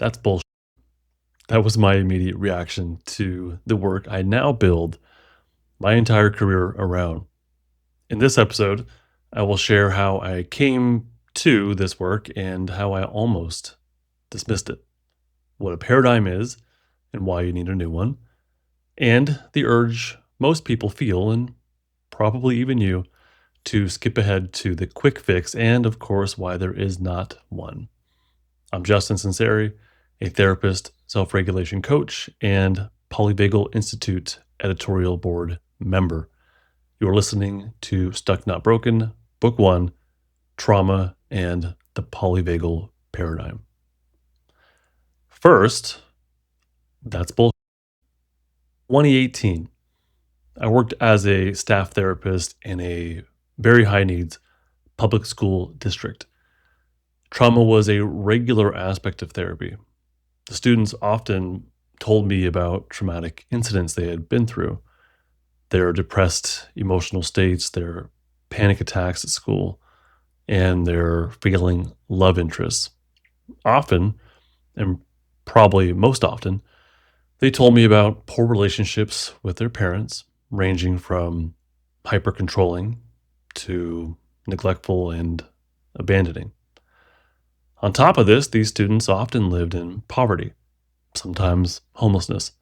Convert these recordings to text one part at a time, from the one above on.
That's bullshit. That was my immediate reaction to the work I now build my entire career around. In this episode, I will share how I came to this work and how I almost dismissed it, what a paradigm is and why you need a new one, and the urge most people feel, and probably even you, to skip ahead to the quick fix, and of course, why there is not one. I'm Justin Sunseri, a therapist, self regulation coach, and Polyvagal Institute editorial board member. You're listening to Stuck Not Broken, Book 1, Trauma and the Polyvagal Paradigm. First, that's bull. 2018, I worked as a staff therapist in a very high needs public school district. Trauma was a regular aspect of therapy. The students often told me about traumatic incidents they had been through, their depressed emotional states, their panic attacks at school, and their failing love interests. Often, and probably most often, they told me about poor relationships with their parents, ranging from hyper controlling to neglectful and abandoning. On top of this, these students often lived in poverty, sometimes homelessness.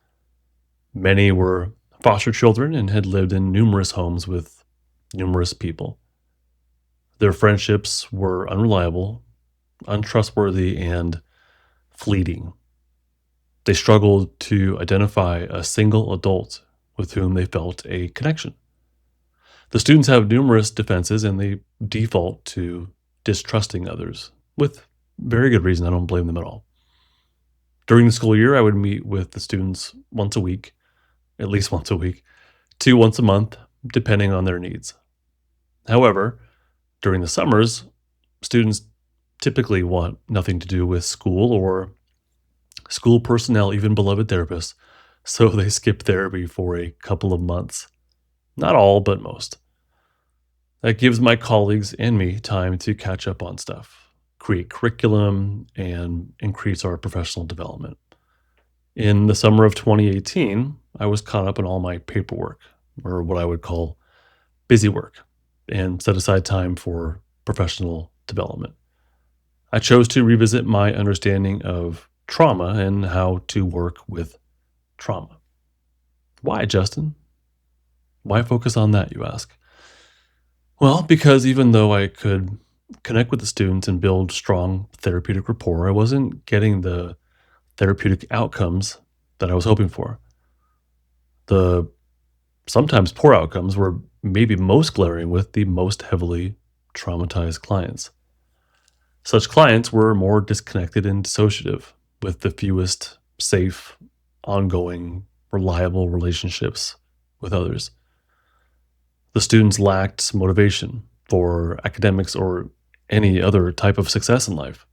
Many were foster children and had lived in numerous homes with numerous people. Their friendships were unreliable, untrustworthy, and fleeting. They struggled to identify a single adult with whom they felt a connection. The students have numerous defenses and they default to distrusting others with very good reason. I don't blame them at all. During the school year, I would meet with the students once a week, at least once a week, to once a month, depending on their needs. However, during the summers, students typically want nothing to do with school or school personnel, even beloved therapists, so they skip therapy for a couple of months. Not all, but most. That gives my colleagues and me time to catch up on stuff, create curriculum, and increase our professional development. In the summer of 2018, I was caught up in all my paperwork, or what I would call busy work, and set aside time for professional development. I chose to revisit my understanding of trauma and how to work with trauma. Why, Justin? Why focus on that, you ask? Well, because even though I could connect with the students and build strong therapeutic rapport, I wasn't getting the therapeutic outcomes that I was hoping for. The sometimes poor outcomes were maybe most glaring with the most heavily traumatized clients. Such clients were more disconnected and dissociative, with the fewest safe, ongoing, reliable relationships with others. The students lacked motivation for academics or any other type of success in life.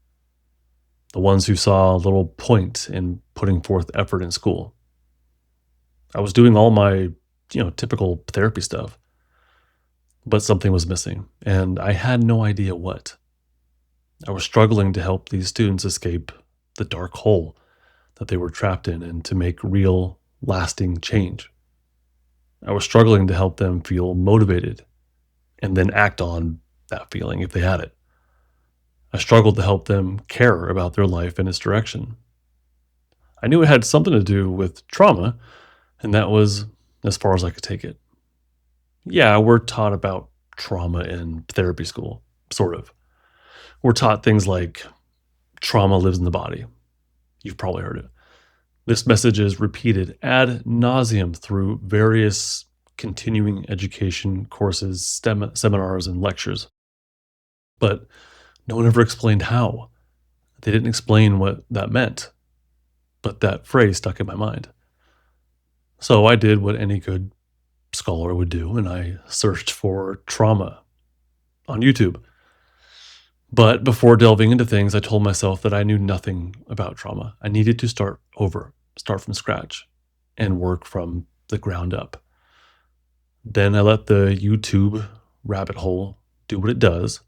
The ones who saw little point in putting forth effort in school. I was doing all my, typical therapy stuff, but something was missing, and I had no idea what. I was struggling to help these students escape the dark hole that they were trapped in and to make real, lasting change. I was struggling to help them feel motivated and then act on that feeling if they had it. I struggled to help them care about their life and its direction. I knew it had something to do with trauma, and that was as far as I could take it. Yeah, we're taught about trauma in therapy school, sort of. We're taught things like trauma lives in the body. You've probably heard it. This message is repeated ad nauseum through various continuing education courses, seminars, and lectures. But no one ever explained how. They didn't explain what that meant. But that phrase stuck in my mind. So I did what any good scholar would do, and I searched for trauma on YouTube. But before delving into things, I told myself that I knew nothing about trauma. I needed to start over, start from scratch, and work from the ground up. Then I let the YouTube rabbit hole do what it does,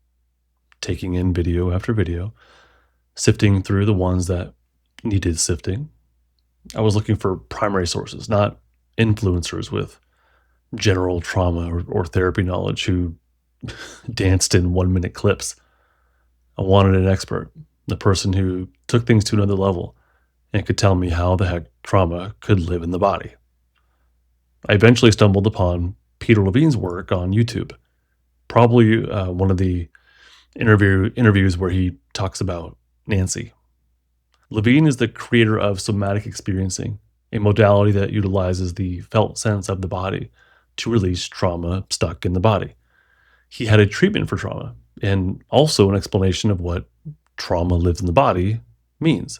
taking in video after video, sifting through the ones that needed sifting. I was looking for primary sources, not influencers with general trauma or therapy knowledge who danced in 1-minute clips. I wanted an expert, the person who took things to another level and could tell me how the heck trauma could live in the body. I eventually stumbled upon Peter Levine's work on YouTube, probably one of the interviews where he talks about Nancy. Levine is the creator of somatic experiencing, a modality that utilizes the felt sense of the body to release trauma stuck in the body. He had a treatment for trauma and also an explanation of what trauma lives in the body means.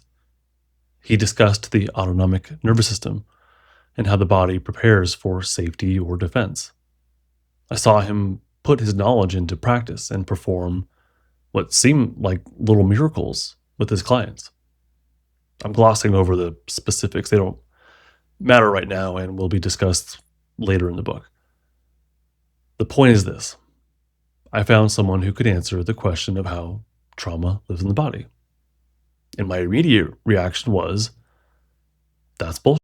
He discussed the autonomic nervous system and how the body prepares for safety or defense. I saw him put his knowledge into practice and perform what seemed like little miracles with his clients. I'm glossing over the specifics. They don't matter right now and will be discussed later in the book. The point is this. I found someone who could answer the question of how trauma lives in the body. And my immediate reaction was, that's bullshit.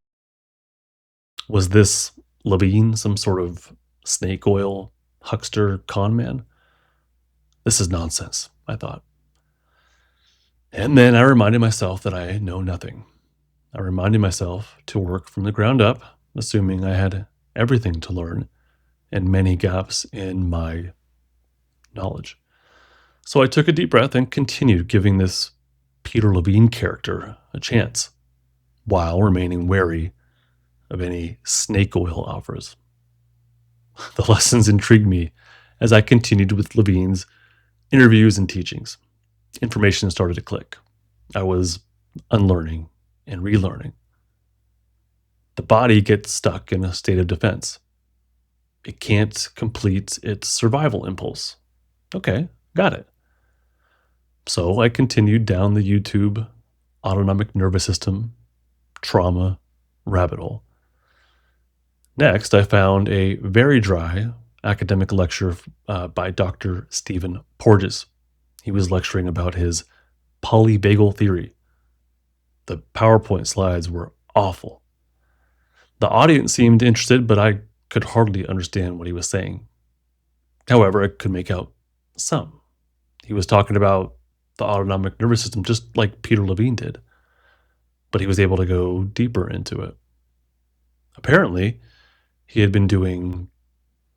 Was this Levine some sort of snake oil huckster con man? This is nonsense, I thought. And then I reminded myself that I know nothing. I reminded myself to work from the ground up, assuming I had everything to learn and many gaps in my knowledge. So I took a deep breath and continued giving this Peter Levine character a chance, while remaining wary of any snake oil offers. The lessons intrigued me as I continued with Levine's interviews and teachings. Information started to click. I was unlearning and relearning. The body gets stuck in a state of defense. It can't complete its survival impulse. Okay, got it. So I continued down the YouTube autonomic nervous system trauma rabbit hole. Next, I found a very dry academic lecture by Dr. Stephen Porges. He was lecturing about his Polyvagal Theory. The PowerPoint slides were awful. The audience seemed interested, but I could hardly understand what he was saying. However, I could make out some. He was talking about the autonomic nervous system just like Peter Levine did, but he was able to go deeper into it. Apparently, he had been doing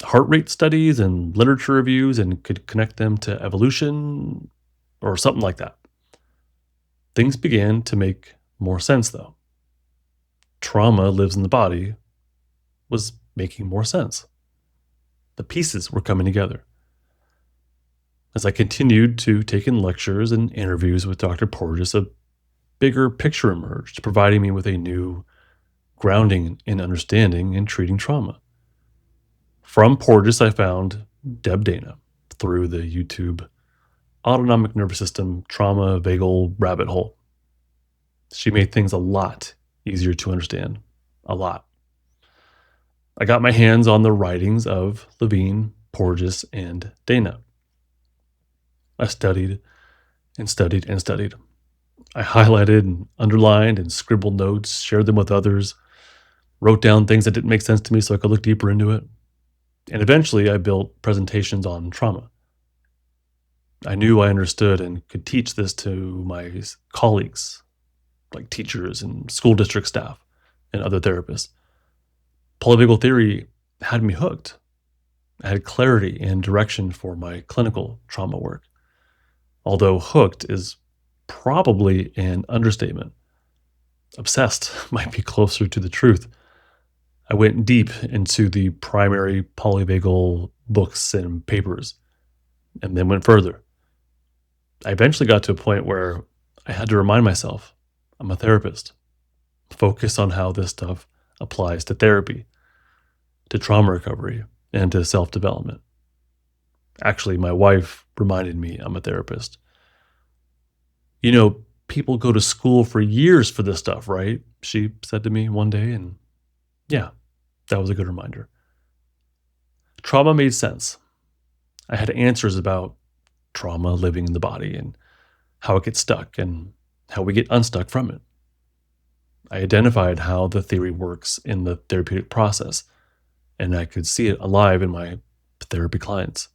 heart rate studies and literature reviews and could connect them to evolution or something like that. Things began to make more sense, though. Trauma lives in the body was making more sense. The pieces were coming together. As I continued to take in lectures and interviews with Dr. Porges, a bigger picture emerged, providing me with a new grounding in understanding and treating trauma. From Porges, I found Deb Dana through the YouTube autonomic nervous system trauma vagal rabbit hole. She made things a lot easier to understand. A lot. I got my hands on the writings of Levine, Porges, and Dana. I studied and studied and studied. I highlighted and underlined and scribbled notes, shared them with others, wrote down things that didn't make sense to me so I could look deeper into it. And eventually I built presentations on trauma. I knew I understood and could teach this to my colleagues, like teachers and school district staff and other therapists. Polyvagal Theory had me hooked. I had clarity and direction for my clinical trauma work. Although hooked is probably an understatement. Obsessed might be closer to the truth. I went deep into the primary polyvagal books and papers, and then went further. I eventually got to a point where I had to remind myself, I'm a therapist. Focus on how this stuff applies to therapy, to trauma recovery, and to self-development. Actually, my wife reminded me I'm a therapist. You know, people go to school for years for this stuff, right? She said to me one day, and yeah, that was a good reminder. Trauma made sense. I had answers about trauma living in the body and how it gets stuck and how we get unstuck from it. I identified how the theory works in the therapeutic process, and I could see it alive in my therapy clients.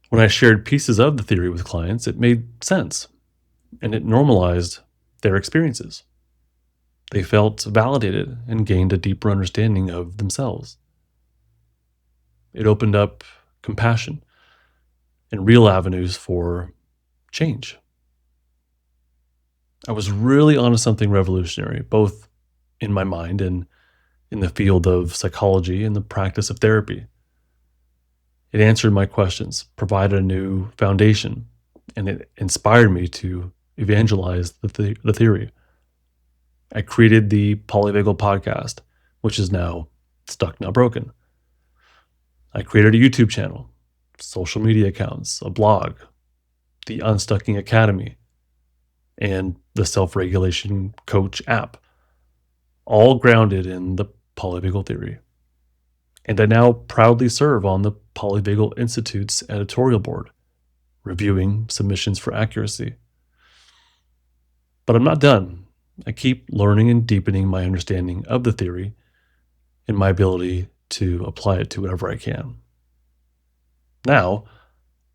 When I shared pieces of the theory with clients, it made sense, and it normalized their experiences. They felt validated and gained a deeper understanding of themselves. It opened up compassion and real avenues for change. I was really onto something revolutionary, both in my mind and in the field of psychology and the practice of therapy. It answered my questions, provided a new foundation, and it inspired me to evangelize the theory. I created the Polyvagal podcast, which is now Stuck Not Broken. I created a YouTube channel, social media accounts, a blog, the Unstucking Academy, and the Self-Regulation Coach app, all grounded in the Polyvagal Theory. And I now proudly serve on the Polyvagal Institute's editorial board, reviewing submissions for accuracy. But I'm not done. I keep learning and deepening my understanding of the theory and my ability to apply it to whatever I can. Now,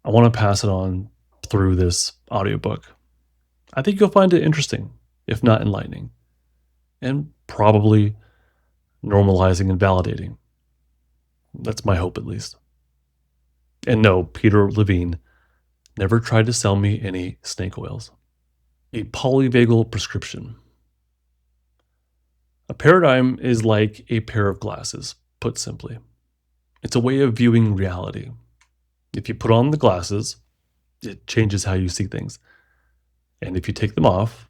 I want to pass it on through this audiobook. I think you'll find it interesting, if not enlightening, and probably normalizing and validating. That's my hope, at least. And no, Peter Levine never tried to sell me any snake oils. A polyvagal prescription. A paradigm is like a pair of glasses, put simply. It's a way of viewing reality. If you put on the glasses, it changes how you see things. And if you take them off,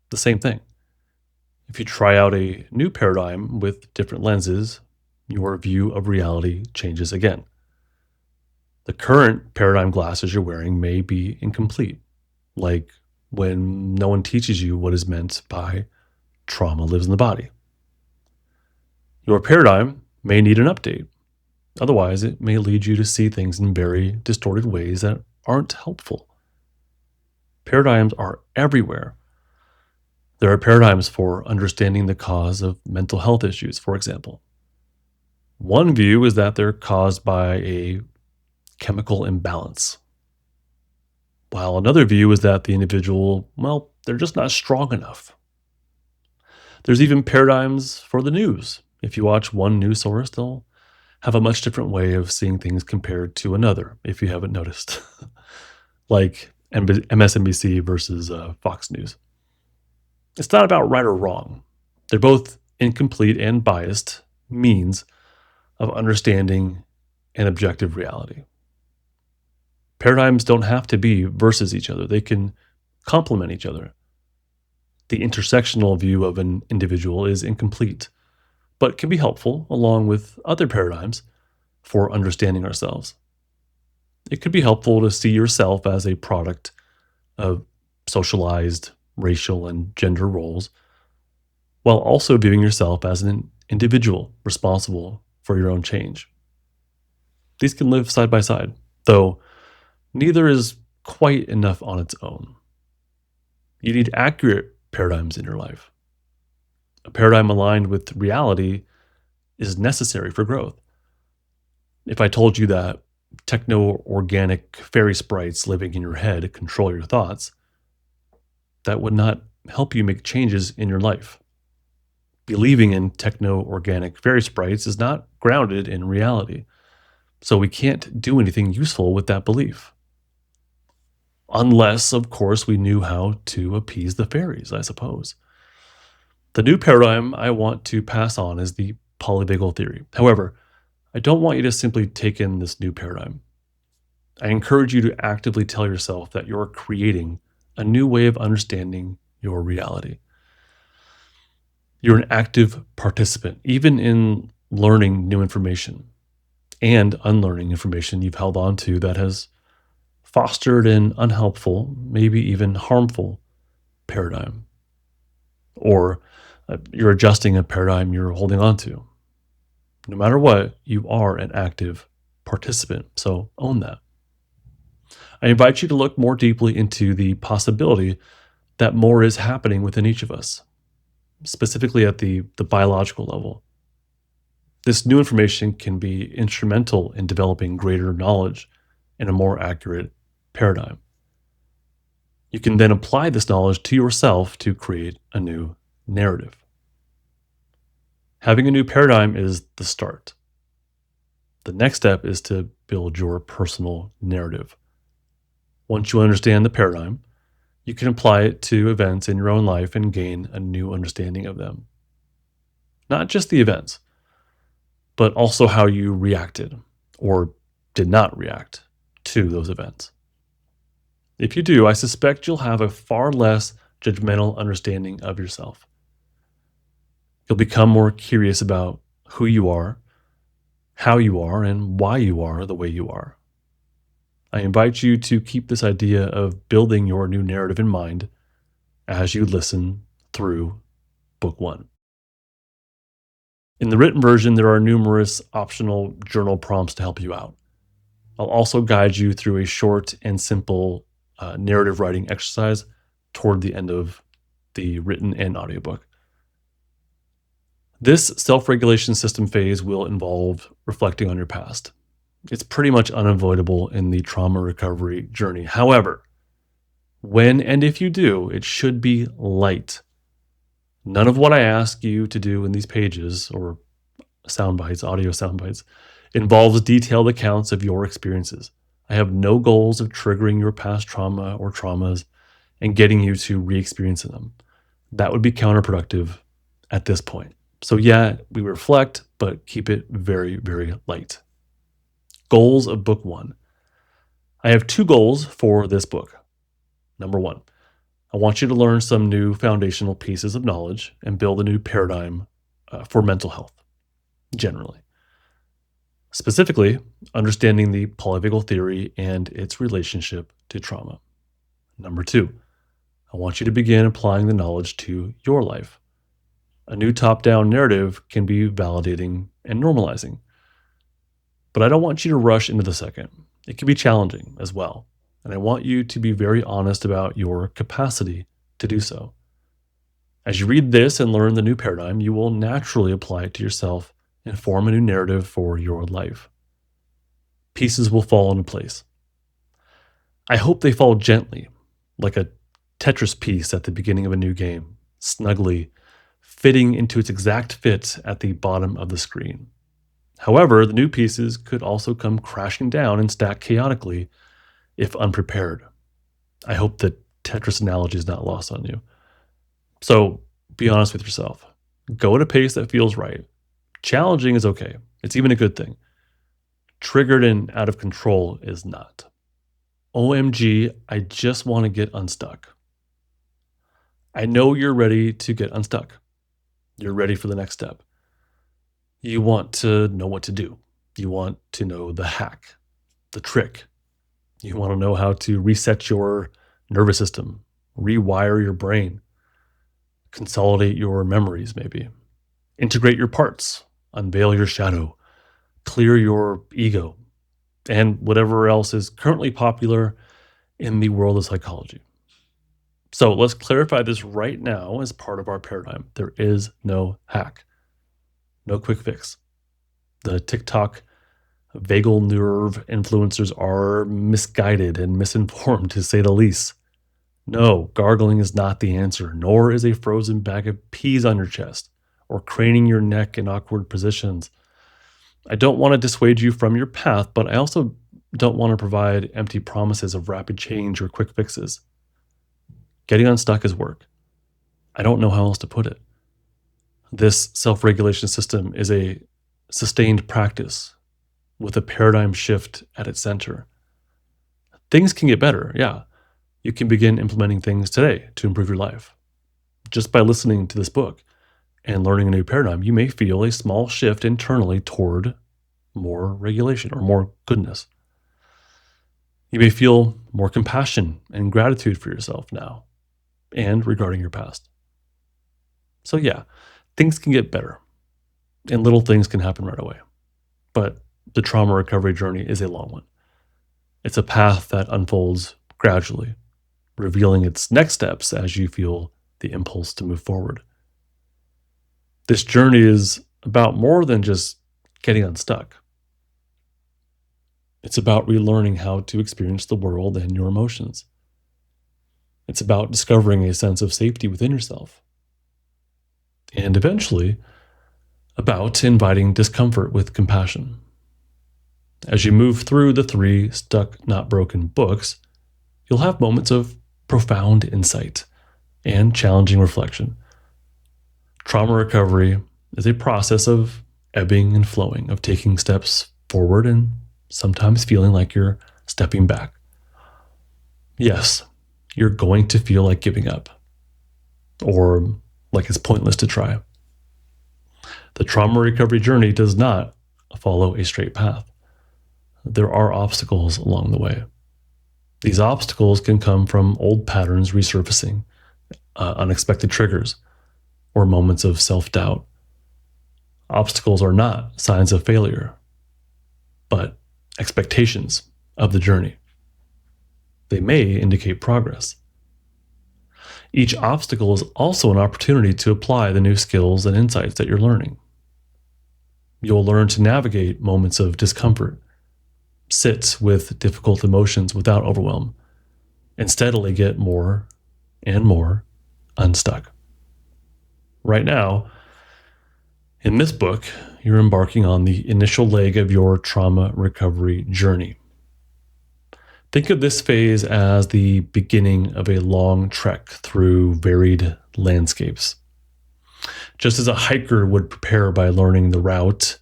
the same thing. If you try out a new paradigm with different lenses, your view of reality changes again. The current paradigm glasses you're wearing may be incomplete, like when no one teaches you what is meant by trauma lives in the body. Your paradigm may need an update. Otherwise, it may lead you to see things in very distorted ways that aren't helpful. Paradigms are everywhere. There are paradigms for understanding the cause of mental health issues, for example. One view is that they're caused by a chemical imbalance, while another view is that the individual, well, they're just not strong enough. There's even paradigms for the news. If you watch one news source, they'll have a much different way of seeing things compared to another, if you haven't noticed, like MSNBC versus Fox News. It's not about right or wrong. They're both incomplete and biased means of understanding an objective reality. Paradigms don't have to be versus each other. They can complement each other. The intersectional view of an individual is incomplete, but can be helpful along with other paradigms for understanding ourselves. It could be helpful to see yourself as a product of socialized racial and gender roles, while also viewing yourself as an individual responsible for your own change. These can live side by side, though neither is quite enough on its own. You need accurate paradigms in your life. A paradigm aligned with reality is necessary for growth. If I told you that techno-organic fairy sprites living in your head control your thoughts, that would not help you make changes in your life. Believing in techno-organic fairy sprites is not grounded in reality, so we can't do anything useful with that belief. Unless, of course, we knew how to appease the fairies, I suppose. The new paradigm I want to pass on is the Polyvagal Theory. However, I don't want you to simply take in this new paradigm. I encourage you to actively tell yourself that you're creating a new way of understanding your reality. You're an active participant, even in learning new information and unlearning information you've held on to that has fostered an unhelpful, maybe even harmful paradigm. Or you're adjusting a paradigm you're holding on to. No matter what, you are an active participant, so own that. I invite you to look more deeply into the possibility that more is happening within each of us. specifically at the biological level. This new information can be instrumental in developing greater knowledge and a more accurate paradigm. You can then apply this knowledge to yourself to create a new narrative. Having a new paradigm is the start. The next step is to build your personal narrative. Once you understand the paradigm, you can apply it to events in your own life and gain a new understanding of them. Not just the events, but also how you reacted or did not react to those events. If you do, I suspect you'll have a far less judgmental understanding of yourself. You'll become more curious about who you are, how you are, and why you are the way you are. I invite you to keep this idea of building your new narrative in mind as you listen through Book 1. In the written version, there are numerous optional journal prompts to help you out. I'll also guide you through a short and simple narrative writing exercise toward the end of the written and audiobook. This self-regulation system phase will involve reflecting on your past. It's pretty much unavoidable in the trauma recovery journey. However, when and if you do, it should be light. None of what I ask you to do in these pages, or sound bites, audio sound bites, involves detailed accounts of your experiences. I have no goals of triggering your past trauma or traumas and getting you to re-experience them. That would be counterproductive at this point. So yeah, we reflect, but keep it very, very light. Goals of Book 1. I have 2 goals for this book. Number 1, I want you to learn some new foundational pieces of knowledge and build a new paradigm for mental health, generally. Specifically, understanding the Polyvagal Theory and its relationship to trauma. Number 2, I want you to begin applying the knowledge to your life. A new top-down narrative can be validating and normalizing. But I don't want you to rush into the second. It can be challenging as well. And I want you to be very honest about your capacity to do so. As you read this and learn the new paradigm, you will naturally apply it to yourself and form a new narrative for your life. Pieces will fall into place. I hope they fall gently, like a Tetris piece at the beginning of a new game, snugly fitting into its exact fit at the bottom of the screen. However, the new pieces could also come crashing down and stack chaotically if unprepared. I hope that Tetris analogy is not lost on you. So be honest with yourself. Go at a pace that feels right. Challenging is okay. It's even a good thing. Triggered and out of control is not. OMG, I just want to get unstuck. I know you're ready to get unstuck. You're ready for the next step. You want to know what to do. You want to know the hack, the trick. You want to know how to reset your nervous system, rewire your brain, consolidate your memories maybe, integrate your parts, unveil your shadow, clear your ego, and whatever else is currently popular in the world of psychology. So let's clarify this right now as part of our paradigm. There is no hack, no quick fix. The TikTok vagal nerve influencers are misguided and misinformed, to say the least. No, gargling is not the answer, nor is a frozen bag of peas on your chest or craning your neck in awkward positions. I don't want to dissuade you from your path, but I also don't want to provide empty promises of rapid change or quick fixes. Getting unstuck is work. I don't know how else to put it. This self-regulation system is a sustained practice with a paradigm shift at its center. Things can get better, yeah. You can begin implementing things today to improve your life. Just by listening to this book and learning a new paradigm, you may feel a small shift internally toward more regulation or more goodness. You may feel more compassion and gratitude for yourself now and regarding your past. So yeah, things can get better and little things can happen right away. But the trauma recovery journey is a long one. It's a path that unfolds gradually, revealing its next steps as you feel the impulse to move forward. This journey is about more than just getting unstuck. It's about relearning how to experience the world and your emotions. It's about discovering a sense of safety within yourself. And eventually, about inviting discomfort with compassion. As you move through the 3 Stuck, Not Broken books, you'll have moments of profound insight and challenging reflection. Trauma recovery is a process of ebbing and flowing, of taking steps forward and sometimes feeling like you're stepping back. Yes, you're going to feel like giving up, or like it's pointless to try. The trauma recovery journey does not follow a straight path. There are obstacles along the way. These obstacles can come from old patterns resurfacing, unexpected triggers, or moments of self-doubt. Obstacles are not signs of failure, but expectations of the journey. They may indicate progress. Each obstacle is also an opportunity to apply the new skills and insights that you're learning. You'll learn to navigate moments of discomfort, sit with difficult emotions without overwhelm, and steadily get more and more unstuck. Right now, in this book, you're embarking on the initial leg of your trauma recovery journey. Think of this phase as the beginning of a long trek through varied landscapes. Just as a hiker would prepare by learning the route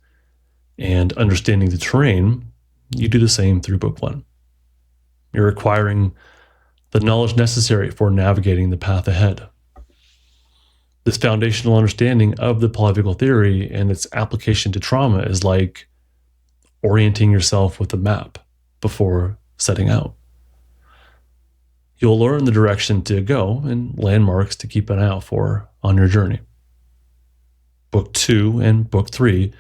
and understanding the terrain, you do the same through book 1. You're acquiring the knowledge necessary for navigating the path ahead. This foundational understanding of the Polyvagal Theory and its application to trauma is like orienting yourself with a map before setting out. You'll learn the direction to go and landmarks to keep an eye out for on your journey. Book 2 and Book 3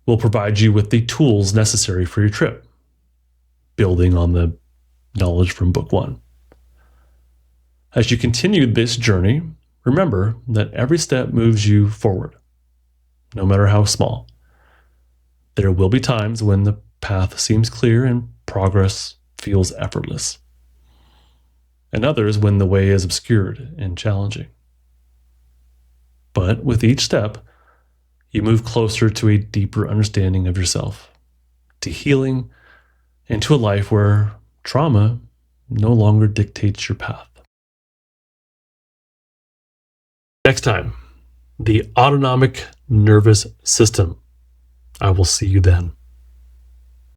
will provide you with the tools necessary for your trip, building on the knowledge from Book 1. As you continue this journey, remember that every step moves you forward, no matter how small. There will be times when the path seems clear and progress feels effortless, and others when the way is obscured and challenging. But with each step, you move closer to a deeper understanding of yourself, to healing, and to a life where trauma no longer dictates your path. Next time, the autonomic nervous system. I will see you then.